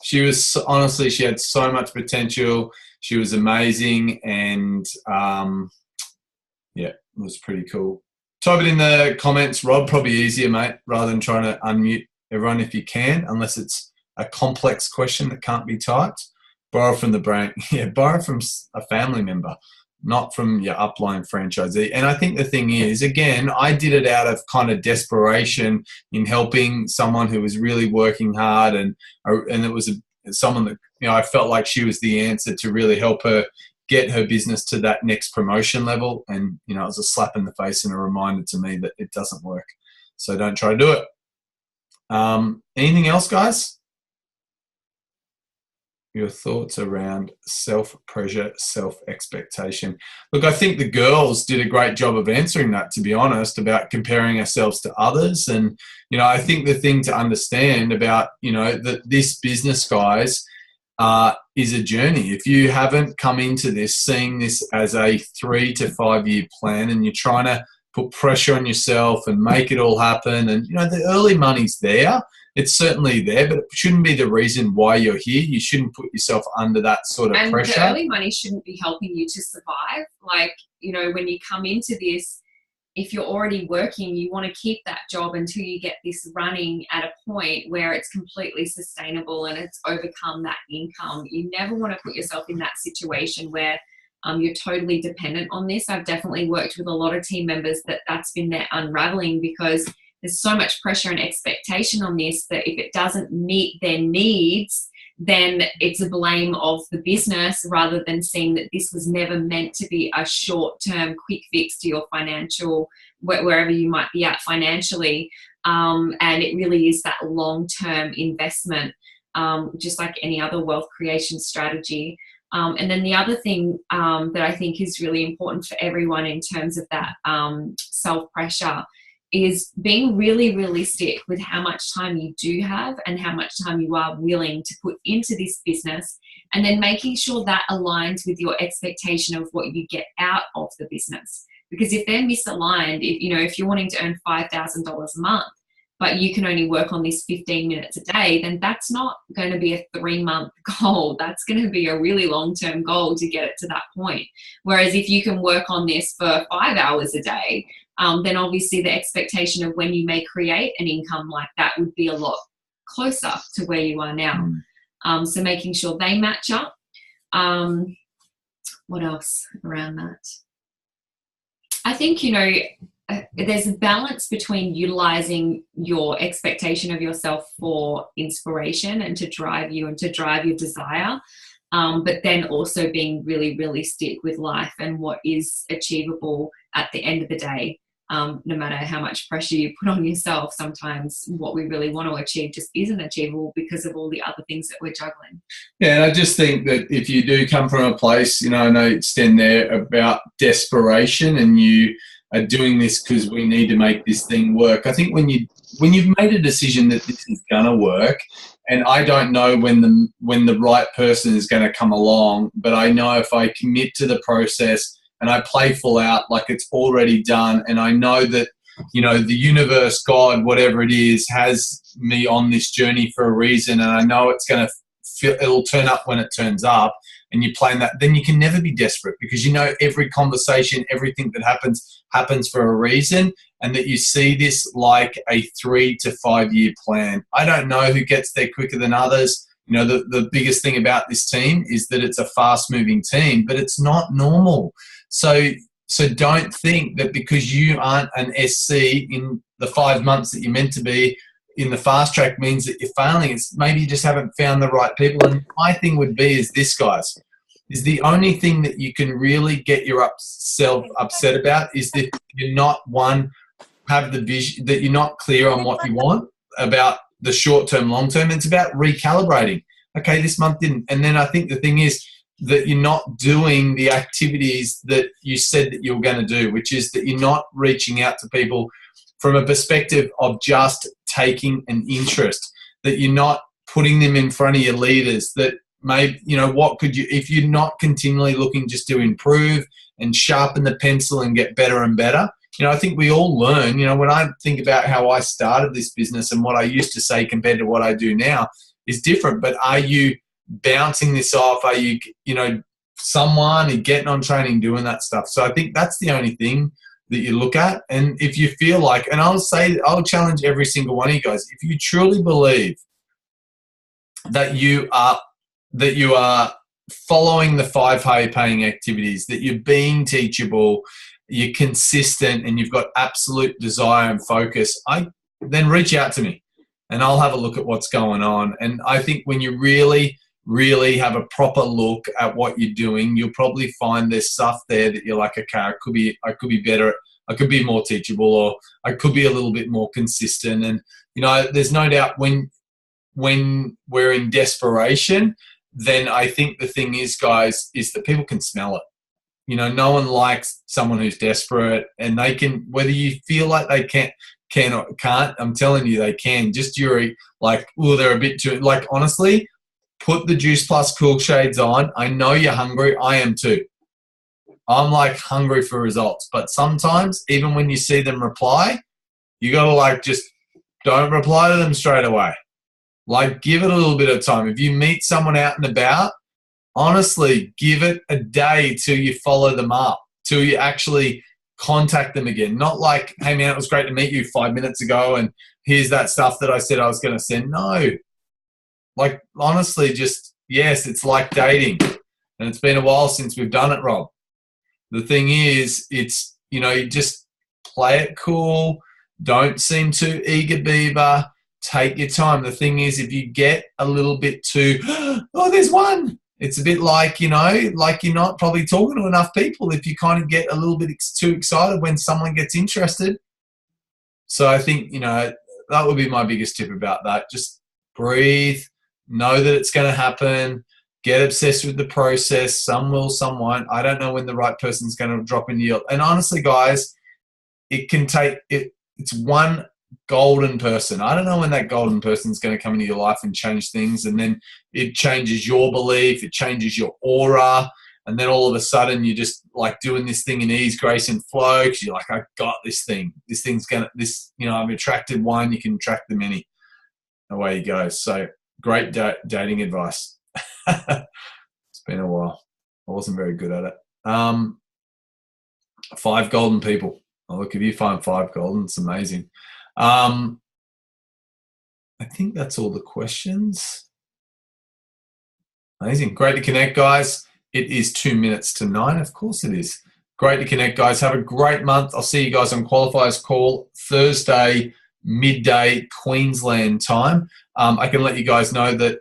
She was, honestly, she had so much potential. She was amazing, and it was pretty cool. Type it in the comments, Rob. Probably easier, mate, rather than trying to unmute everyone if you can, unless it's a complex question that can't be typed. Borrow from the brain. Yeah, borrow from a family member, not from your upline franchisee. And I think the thing is, again, I did it out of kind of desperation in helping someone who was really working hard, and it was someone that, I felt like she was the answer to really help her get her business to that next promotion level. And, it was a slap in the face and a reminder to me that it doesn't work. So don't try to do it. Anything else, guys? Your thoughts around self-pressure, self-expectation. Look, I think the girls did a great job of answering that, to be honest, about comparing ourselves to others. And, I think the thing to understand about, that this business, guys, is a journey. If you haven't come into this seeing this as a 3 to 5 year plan, and you're trying to put pressure on yourself and make it all happen, and the early money's there, it's certainly there, but it shouldn't be the reason why you're here. You shouldn't put yourself under that sort of pressure. And the early money shouldn't be helping you to survive. When you come into this, if you're already working, you want to keep that job until you get this running at a point where it's completely sustainable and it's overcome that income. You never want to put yourself in that situation where you're totally dependent on this. I've definitely worked with a lot of team members that's been their unraveling, because there's so much pressure and expectation on this that if it doesn't meet their needs, then it's a blame of the business, rather than seeing that this was never meant to be a short-term quick fix to your financial, wherever you might be at financially. And it really is that long-term investment, just like any other wealth creation strategy. And then the other thing that I think is really important for everyone in terms of that self-pressure is being really realistic with how much time you do have and how much time you are willing to put into this business, and then making sure that aligns with your expectation of what you get out of the business. Because if they're misaligned, if you're wanting to earn $5,000 a month, but you can only work on this 15 minutes a day, then that's not going to be a 3-month goal. That's going to be a really long-term goal to get it to that point. Whereas if you can work on this for 5 hours a day, then obviously the expectation of when you may create an income like that would be a lot closer to where you are now. So making sure they match up. What else around that? I think, you know, there's a balance between utilizing your expectation of yourself for inspiration and to drive you and to drive your desire, but then also being really realistic with life and what is achievable at the end of the day. No matter how much pressure you put on yourself, sometimes what we really want to achieve just isn't achievable because of all the other things that we're juggling. Yeah, and I just think that if you do come from a place, you know, I know it's then there about desperation and you are doing this because we need to make this thing work. I think when you've made a decision that this is going to work, and I don't know when the right person is going to come along, but I know if I commit to the process and I play full out, like it's already done, and I know that, you know, the universe, God, whatever it is, has me on this journey for a reason, and I know it's going to feel, it'll turn up when it turns up, and you plan that, then you can never be desperate because you know every conversation, everything that happens for a reason, and that you see this like a 3 to 5 year plan. I don't know who gets there quicker than others. You know, the biggest thing about this team is that it's a fast-moving team, but it's not normal. So don't think that because you aren't an SC in the 5 months that you're meant to be in the fast track means that you're failing. It's maybe you just haven't found the right people. And my thing would be is this, guys, is the only thing that you can really get yourself upset about is that you're not, one, have the vision, that you're not clear on what you want about the short term, long term. It's about recalibrating. Okay, this month didn't. And then I think the thing is that you're not doing the activities that you said that you were going to do, which is that you're not reaching out to people from a perspective of just taking an interest, that you're not putting them in front of your leaders, that maybe, you know, what could you, if you're not continually looking just to improve and sharpen the pencil and get better and better. You know, I think we all learn, you know, when I think about how I started this business and what I used to say compared to what I do now is different. But are you bouncing this off? Are you, you know, someone and getting on training, doing that stuff? So I think that's the only thing that you look at. And if you feel like, and I'll challenge every single one of you guys, if you truly believe that you are following the 5 high paying activities, that you're being teachable, you're consistent, and you've got absolute desire and focus, then reach out to me and I'll have a look at what's going on. And I think when you really, really have a proper look at what you're doing, you'll probably find there's stuff there that you're like, okay, I could be better, I could be more teachable, or I could be a little bit more consistent. And, you know, there's no doubt when we're in desperation, then I think the thing is, guys, is that people can smell it. You know, no one likes someone who's desperate, and they can, whether you feel like they can or can't, I'm telling you they can. Just you're like, oh, they're a bit too, like, honestly, put the Juice Plus Cool Shades on. I know you're hungry. I am too. I'm like hungry for results. But sometimes, even when you see them reply, you got to like just don't reply to them straight away. Like, give it a little bit of time. If you meet someone out and about, honestly, give it a day till you follow them up, till you actually contact them again. Not like, hey man, it was great to meet you 5 minutes ago and here's that stuff that I said I was going to send. No. Like, honestly, just, yes, it's like dating. And it's been a while since we've done it, Rob. The thing is, it's, you know, you just play it cool. Don't seem too eager beaver. Take your time. The thing is, if you get a little bit too, oh, there's one. It's a bit like, you know, like you're not probably talking to enough people if you kind of get a little bit too excited when someone gets interested. So I think, you know, that would be my biggest tip about that. Just breathe, know that it's going to happen, get obsessed with the process. Some will, some won't. I don't know when the right person's going to drop into your, and honestly, guys, it can take, it's one golden person. I don't know when that golden person is going to come into your life and change things, and then it changes your belief, it changes your aura, and then all of a sudden you're just like doing this thing in ease, grace, and flow because you're like, I got this thing. This thing's gonna, I've attracted one, you can attract the many. Away you go. So great dating advice. It's been a while. I wasn't very good at it. 5 golden people. Oh, look, if you find 5 golden, it's amazing. I think that's all the questions. Amazing. Great to connect, guys. It is 2 minutes to 9. Of course it is. Great to connect, guys. Have a great month. I'll see you guys on Qualifiers Call Thursday, midday Queensland time. I can let you guys know that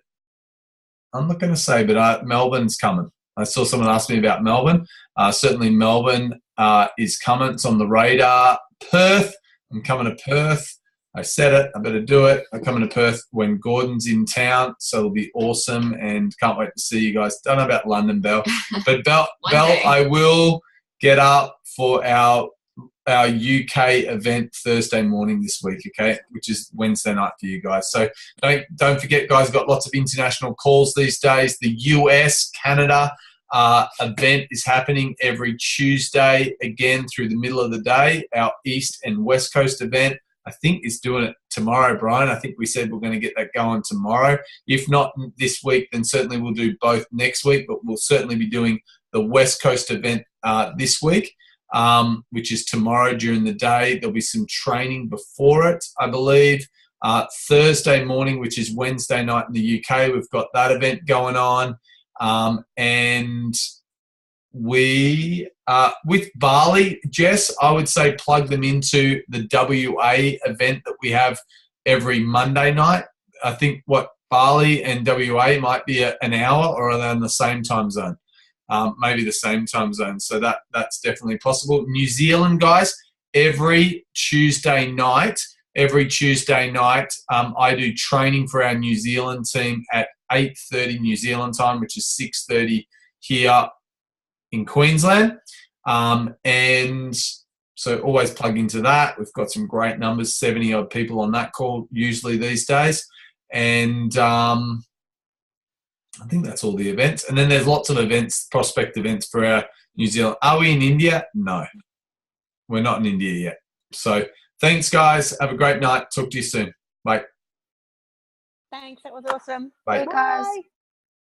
I'm not going to say, but Melbourne's coming. I saw someone ask me about Melbourne. Certainly Melbourne is coming. It's on the radar. Perth, I'm coming to Perth. I said it. I better do it. I'm coming to Perth when Gordon's in town, so it'll be awesome, and can't wait to see you guys. Don't know about London, Belle. But Belle, I will get up for our UK event Thursday morning this week, okay, which is Wednesday night for you guys. So don't forget, guys, got lots of international calls these days. The US, Canada event is happening every Tuesday, again through the middle of the day. Our East and West Coast event, I think, is doing it tomorrow, Brian. I think we said we're going to get that going tomorrow. If not this week, then certainly we'll do both next week, but we'll certainly be doing the West Coast event this week, which is tomorrow during the day. There'll be some training before it, I believe. Thursday morning, which is Wednesday night in the UK, we've got that event going on. And we, with Bali, Jess, I would say plug them into the WA event that we have every Monday night. I think Bali and WA might be an hour, or are they in the same time zone? Maybe the same time zone. So that's definitely possible. New Zealand, guys, every Tuesday night, I do training for our New Zealand team at 8:30 New Zealand time, which is 6:30 here in Queensland. And so always plug into that. We've got some great numbers, 70 odd people on that call usually these days. And I think that's all the events. And then there's lots of events, prospect events for our New Zealand. Are we in India? No, we're not in India yet. So thanks, guys. Have a great night. Talk to you soon. Bye. Thanks. That was awesome. Bye. Hey, guys.